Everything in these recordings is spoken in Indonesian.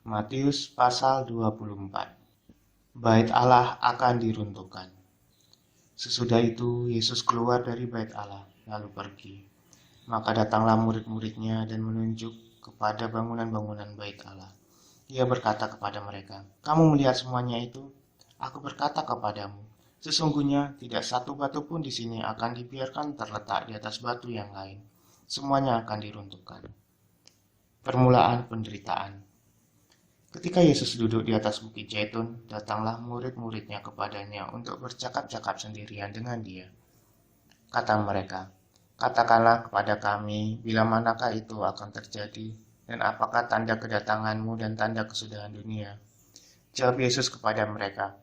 Matius pasal 24. Bait Allah akan diruntuhkan. Sesudah itu Yesus keluar dari bait Allah, lalu pergi. Maka datanglah murid-muridnya dan menunjuk kepada bangunan-bangunan bait Allah. Ia berkata kepada mereka, "Kamu melihat semuanya itu? Aku berkata kepadamu, sesungguhnya tidak satu batu pun di sini akan dibiarkan terletak di atas batu yang lain. Semuanya akan diruntuhkan." Permulaan penderitaan. Ketika Yesus duduk di atas bukit Zaitun, datanglah murid-muridnya kepadanya untuk bercakap-cakap sendirian dengan dia. Kata mereka, "Katakanlah kepada kami, bila manakah itu akan terjadi, dan apakah tanda kedatanganmu dan tanda kesudahan dunia?" Jawab Yesus kepada mereka,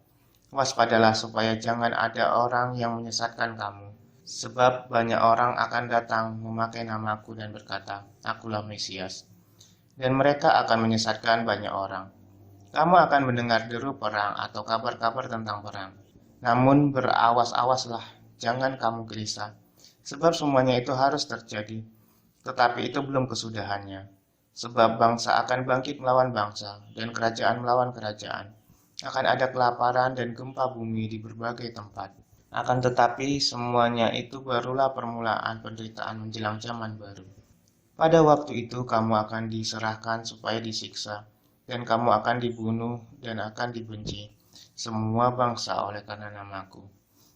"Waspadalah supaya jangan ada orang yang menyesatkan kamu. Sebab banyak orang akan datang memakai namaku dan berkata, 'Akulah Mesias.' Dan mereka akan menyesatkan banyak orang. Kamu akan mendengar deru perang atau kabar-kabar tentang perang. Namun berawas-awaslah, jangan kamu gelisah. Sebab semuanya itu harus terjadi, tetapi itu belum kesudahannya. Sebab bangsa akan bangkit melawan bangsa, dan kerajaan melawan kerajaan. Akan ada kelaparan dan gempa bumi di berbagai tempat. Akan tetapi semuanya itu barulah permulaan penderitaan menjelang zaman baru. Pada waktu itu kamu akan diserahkan supaya disiksa, dan kamu akan dibunuh dan akan dibenci semua bangsa oleh karena namaku.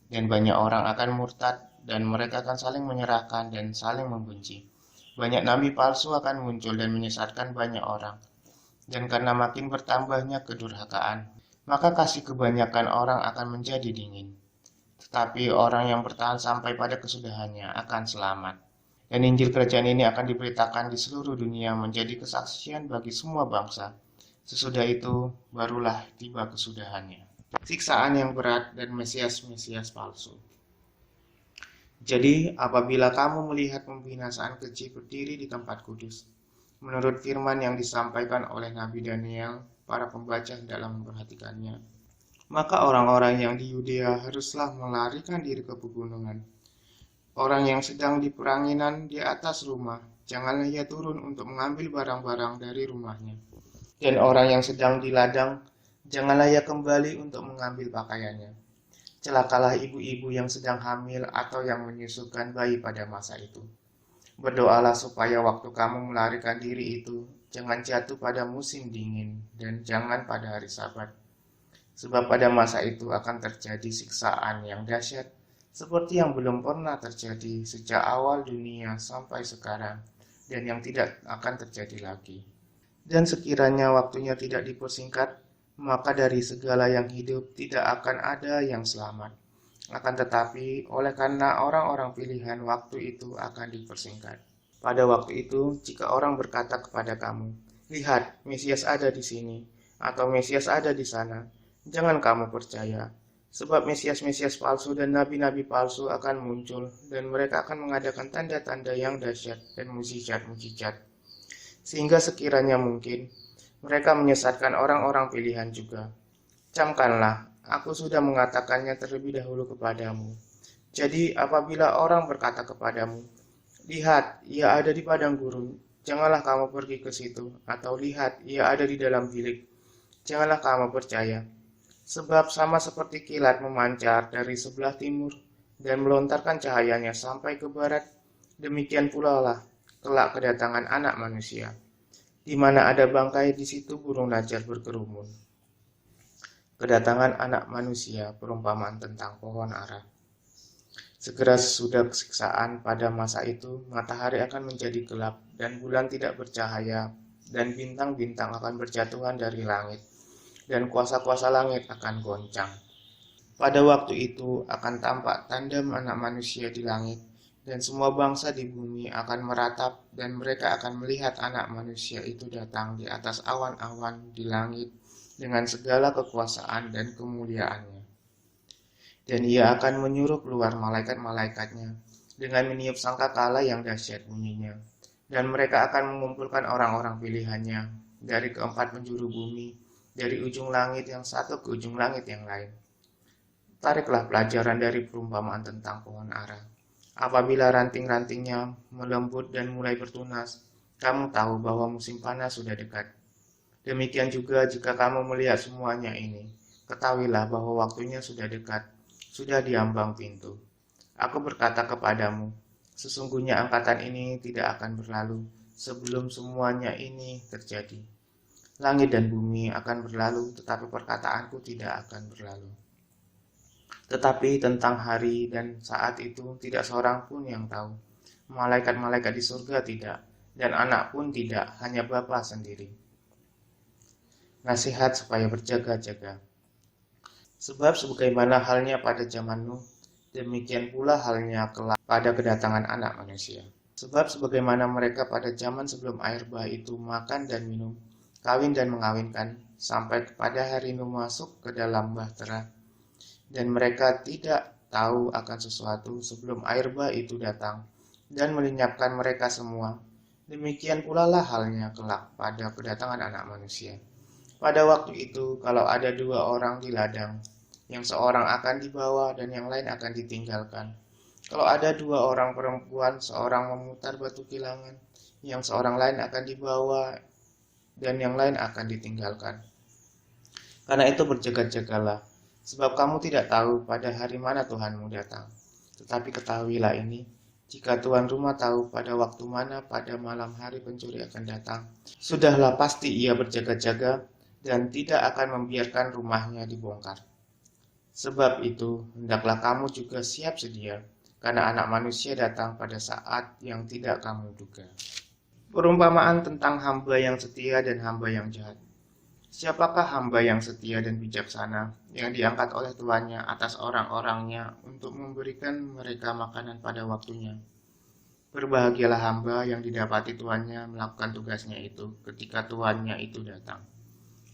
Dan banyak orang akan murtad, dan mereka akan saling menyerahkan dan saling membenci. Banyak nabi palsu akan muncul dan menyesatkan banyak orang. Dan karena makin bertambahnya kedurhakaan, maka kasih kebanyakan orang akan menjadi dingin. Tetapi orang yang bertahan sampai pada kesudahannya akan selamat. Dan Injil Kerajaan ini akan diberitakan di seluruh dunia menjadi kesaksian bagi semua bangsa. Sesudah itu barulah tiba kesudahannya. Siksaan yang berat dan Mesias-Mesias palsu. Jadi apabila kamu melihat pembinasaan keji berdiri di tempat kudus, menurut firman yang disampaikan oleh Nabi Daniel, para pembaca dalam memperhatikannya, maka orang-orang yang di Yudea haruslah melarikan diri ke pegunungan. Orang yang sedang di peranginan di atas rumah, janganlah ia turun untuk mengambil barang-barang dari rumahnya. Dan orang yang sedang di ladang, janganlah ia kembali untuk mengambil pakaiannya. Celakalah ibu-ibu yang sedang hamil atau yang menyusukan bayi pada masa itu. Berdoalah supaya waktu kamu melarikan diri itu, jangan jatuh pada musim dingin dan jangan pada hari Sabat. Sebab pada masa itu akan terjadi siksaan yang dahsyat, seperti yang belum pernah terjadi sejak awal dunia sampai sekarang, dan yang tidak akan terjadi lagi. Dan sekiranya waktunya tidak dipersingkat, maka dari segala yang hidup tidak akan ada yang selamat. Akan tetapi, oleh karena orang-orang pilihan, waktu itu akan dipersingkat. Pada waktu itu, jika orang berkata kepada kamu, "Lihat, Mesias ada di sini," atau "Mesias ada di sana," jangan kamu percaya. Sebab Mesias-Mesias palsu dan nabi-nabi palsu akan muncul, dan mereka akan mengadakan tanda-tanda yang dahsyat dan mukjizat-mukjizat. Sehingga sekiranya mungkin, mereka menyesatkan orang-orang pilihan juga. Camkanlah, aku sudah mengatakannya terlebih dahulu kepadamu. Jadi apabila orang berkata kepadamu, "Lihat, ia ada di padang gurun," janganlah kamu pergi ke situ, atau "Lihat, ia ada di dalam bilik," janganlah kamu percaya. Sebab sama seperti kilat memancar dari sebelah timur dan melontarkan cahayanya sampai ke barat, demikian pula lah kelak kedatangan Anak Manusia. Di mana ada bangkai, di situ burung lajar berkerumun. Kedatangan Anak Manusia, perumpamaan tentang pohon ara. Segera sesudah siksaan pada masa itu, matahari akan menjadi gelap, dan bulan tidak bercahaya, dan bintang-bintang akan berjatuhan dari langit, dan kuasa-kuasa langit akan goncang. Pada waktu itu akan tampak tanda Anak Manusia di langit, dan semua bangsa di bumi akan meratap, dan mereka akan melihat Anak Manusia itu datang di atas awan-awan di langit dengan segala kekuasaan dan kemuliaannya. Dan ia akan menyuruh keluar malaikat-malaikatnya dengan meniup sangkakala yang dahsyat bunyinya. Dan mereka akan mengumpulkan orang-orang pilihannya dari keempat penjuru bumi, dari ujung langit yang satu ke ujung langit yang lain. Tariklah pelajaran dari perumpamaan tentang pohon ara. Apabila ranting-rantingnya melembut dan mulai bertunas, kamu tahu bahwa musim panas sudah dekat. Demikian juga jika kamu melihat semuanya ini, ketahuilah bahwa waktunya sudah dekat, sudah diambang pintu. Aku berkata kepadamu, sesungguhnya angkatan ini tidak akan berlalu sebelum semuanya ini terjadi. Langit dan bumi akan berlalu, tetapi perkataanku tidak akan berlalu. Tetapi tentang hari dan saat itu tidak seorang pun yang tahu. Malaikat-malaikat di surga tidak, dan anak pun tidak, hanya Bapa sendiri. Nasihat supaya berjaga-jaga. Sebab sebagaimana halnya pada zaman Nuh, demikian pula halnya kelak pada kedatangan anak manusia. Sebab sebagaimana mereka pada zaman sebelum air bah itu makan dan minum, kawin dan mengawinkan, sampai kepada hari Nuh masuk ke dalam bahtera, dan mereka tidak tahu akan sesuatu sebelum air bah itu datang, dan melenyapkan mereka semua. Demikian pula lah halnya kelak pada kedatangan anak manusia. Pada waktu itu, kalau ada dua orang di ladang, yang seorang akan dibawa dan yang lain akan ditinggalkan. Kalau ada dua orang perempuan, seorang memutar batu kilangan, yang seorang lain akan dibawa dan yang lain akan ditinggalkan. Karena itu berjaga-jagalah, sebab kamu tidak tahu pada hari mana Tuhanmu datang. Tetapi ketahuilah ini, jika tuan rumah tahu pada waktu mana pada malam hari pencuri akan datang, sudahlah pasti ia berjaga-jaga dan tidak akan membiarkan rumahnya dibongkar. Sebab itu, hendaklah kamu juga siap sedia, karena anak manusia datang pada saat yang tidak kamu duga. Perumpamaan tentang hamba yang setia dan hamba yang jahat. Siapakah hamba yang setia dan bijaksana, yang diangkat oleh tuannya atas orang-orangnya untuk memberikan mereka makanan pada waktunya? Berbahagialah hamba yang didapati tuannya melakukan tugasnya itu ketika tuannya itu datang.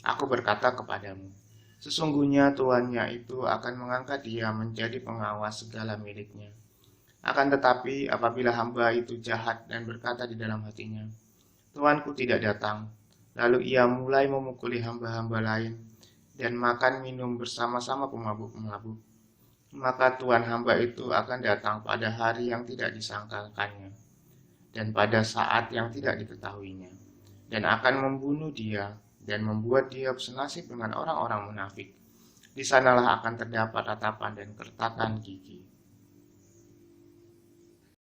Aku berkata kepadamu, sesungguhnya tuannya itu akan mengangkat dia menjadi pengawas segala miliknya. Akan tetapi apabila hamba itu jahat dan berkata di dalam hatinya, Tuanku tidak datang, lalu ia mulai memukuli hamba-hamba lain dan makan minum bersama-sama pemabuk-pemabuk, maka tuan hamba itu akan datang pada hari yang tidak disangkakannya dan pada saat yang tidak diketahuinya, dan akan membunuh dia dan membuat dia senasib dengan orang-orang munafik. Di sanalah akan terdapat ratapan dan kertakan gigi.